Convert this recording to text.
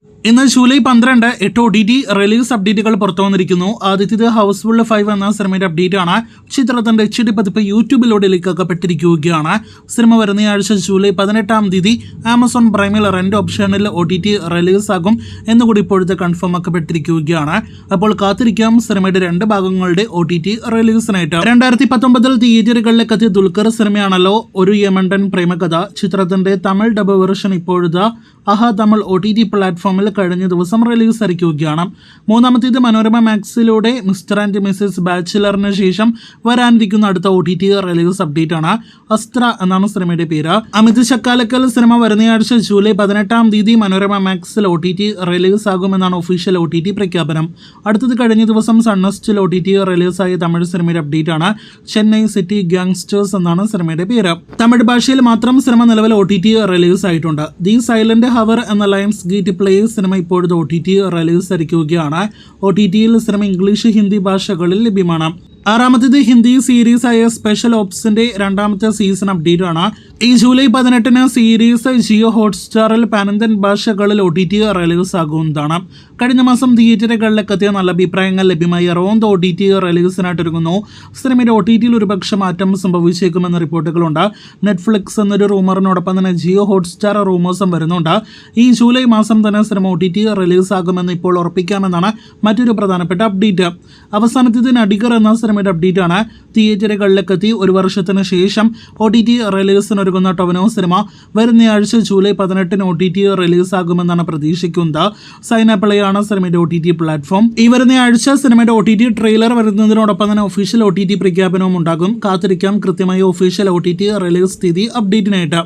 ഇന്ന് July 12 8 OTT release അപ്ഡേറ്റുകൾ പുറത്തു വന്നിരിക്കുന്നു. ആദ്യത്തേത് ഹൗസ്ഫുൾ 5 എന്ന സിനിമയുടെ അപ്ഡേറ്റ് ആണ്. ചിത്രത്തിന്റെ HD പതിപ്പ് യൂട്യൂബിലൂടെ ലീക്കാക്കപ്പെട്ടിരിക്കുകയാണ്. സിനിമ വരുന്ന ആഴ്ച ജൂലൈ 18 ആമസോൺ പ്രൈമിൽ റെന്റ് ഓപ്ഷനിൽ OTT റിലീസ് ആകും എന്നുകൂടി ഇപ്പോഴത്തെ കൺഫേം ആക്കപ്പെട്ടിരിക്കുകയാണ്. അപ്പോൾ കാത്തിരിക്കാം സിനിമയുടെ 2 ഭാഗങ്ങളുടെ OTT റിലീസിനായിട്ട്. 2019 തിയേറ്ററുകളിലേക്ക് എത്തിയ ദുൽഖർ സിനിമയാണല്ലോ ഒരു യമണ്ടൻ പ്രേമകഥ. ചിത്രത്തിന്റെ തമിഴ് ഡബ് വെർഷൻ ഇപ്പോഴത്തെ ആഹാ തമിഴ് OTT പ്ലാറ്റ്ഫോമിൽ കഴിഞ്ഞ ദിവസം റിലീസ് ആയിരിക്കുകയാണ്. മൂന്നാമത്തേത് മനോരമ മാക്സിലൂടെ മിസ്റ്റർ ആൻഡ് മിസസ് ബാച്ചിലറിന് ശേഷം വരാനിരിക്കുന്ന അടുത്ത OTT റിലീസ് അപ്ഡേറ്റ് ആണ്. അസ്ത്ര എന്നാണ് സിനിമയുടെ പേര്. അമിത് ചക്കാലക്കൽ സിനിമ വരുന്നയാഴ്ച ജൂലൈ 18 മനോരമ മാക്സിൽ OTT റിലീസ് ആകുമെന്നാണ് ഒഫീഷ്യൽ OTT പ്രഖ്യാപനം. അടുത്തത് കഴിഞ്ഞ ദിവസം സൺനെസ്റ്റിൽ OTT റിലീസായ തമിഴ് സിനിമയുടെ അപ്ഡേറ്റ് ആണ്. ചെന്നൈ സിറ്റി ഗാങ്സ്റ്റേഴ്സ് എന്നാണ് സിനിമയുടെ പേര്. തമിഴ് ഭാഷയിൽ മാത്രം സിനിമ നിലവിൽ OTT റിലീസ് ആയിട്ടുണ്ട്. ദി സൈലന്റ് ഹവർ എന്ന ലയൺസ് ഗേറ്റ് പ്ലേ സിനിമ ഇപ്പോഴത്തെ OTT റിലീസ് ആയിരിക്കുകയാണ്. OTTയിൽ സിനിമ ഇംഗ്ലീഷ് ഹിന്ദി ഭാഷകളിൽ ലഭ്യമാണ്. ആറാമത്തേത് ഹിന്ദി സീരീസ് ആയ സ്പെഷ്യൽ ഓപ്സിന്റെ 2ാമത്തെ സീസൺ അപ്ഡേറ്റ് ആണ്. ഈ ജൂലൈ 18 സീരീസ് ജിയോ ഹോട്ട്സ്റ്റാറിൽ പാനന്തൻ ഭാഷകളിൽ OTT റിലീസ് ആകുന്നതാണ്. കഴിഞ്ഞ മാസം തിയേറ്ററുകളിലേക്ക് എത്തിയ നല്ല അഭിപ്രായങ്ങൾ ലഭ്യമായി റോന്ത് OTT റിലീസിനായിട്ട് ഒരുങ്ങുന്നു. സിനിമയുടെ OTTയിൽ ഒരുപക്ഷെ മാറ്റം സംഭവിച്ചേക്കുമെന്ന റിപ്പോർട്ടുകളുണ്ട്. നെറ്റ്ഫ്ലിക്സ് എന്നൊരു റൂമറിനോടൊപ്പം തന്നെ ജിയോ ഹോട്ട്സ്റ്റാർ റൂമേഴ്സും വരുന്നുണ്ട്. ഈ ജൂലൈ മാസം തന്നെ സിനിമ OTT റിലീസ് ആകുമെന്ന് ഇപ്പോൾ ഉറപ്പിക്കാമെന്നാണ് മറ്റൊരു പ്രധാനപ്പെട്ട അപ്ഡേറ്റ്. അവസാനത്തേത് നടികർ എന്ന സിനിമയുടെ അപ്ഡേറ്റ് ആണ്. തിയേറ്ററുകളിലേക്ക് എത്തി 1 വർഷത്തിന് ശേഷം OTT റിലീസിനൊരുങ്ങുന്ന ടൊവിനോ സിനിമ വരുന്നയാഴ്ച ജൂലൈ 18 OTT റിലീസ് ആകുമെന്നാണ് പ്രതീക്ഷിക്കുന്നത്. സൈനാപ്പിളയാണ് സിനിമയുടെ OTT പ്ലാറ്റ്ഫോം. ഈ വരുന്നയാഴ്ച സിനിമയുടെ OTT ട്രെയിലർ വരുന്നതിനോടൊപ്പം തന്നെ ഒഫീഷ്യൽ OTT പ്രഖ്യാപനവും ഉണ്ടാകും. കാത്തിരിക്കാം കൃത്യമായ ഒഫീഷ്യൽ OTT റിലീസ് തീയതി അപ്ഡേറ്റിനായിട്ട്.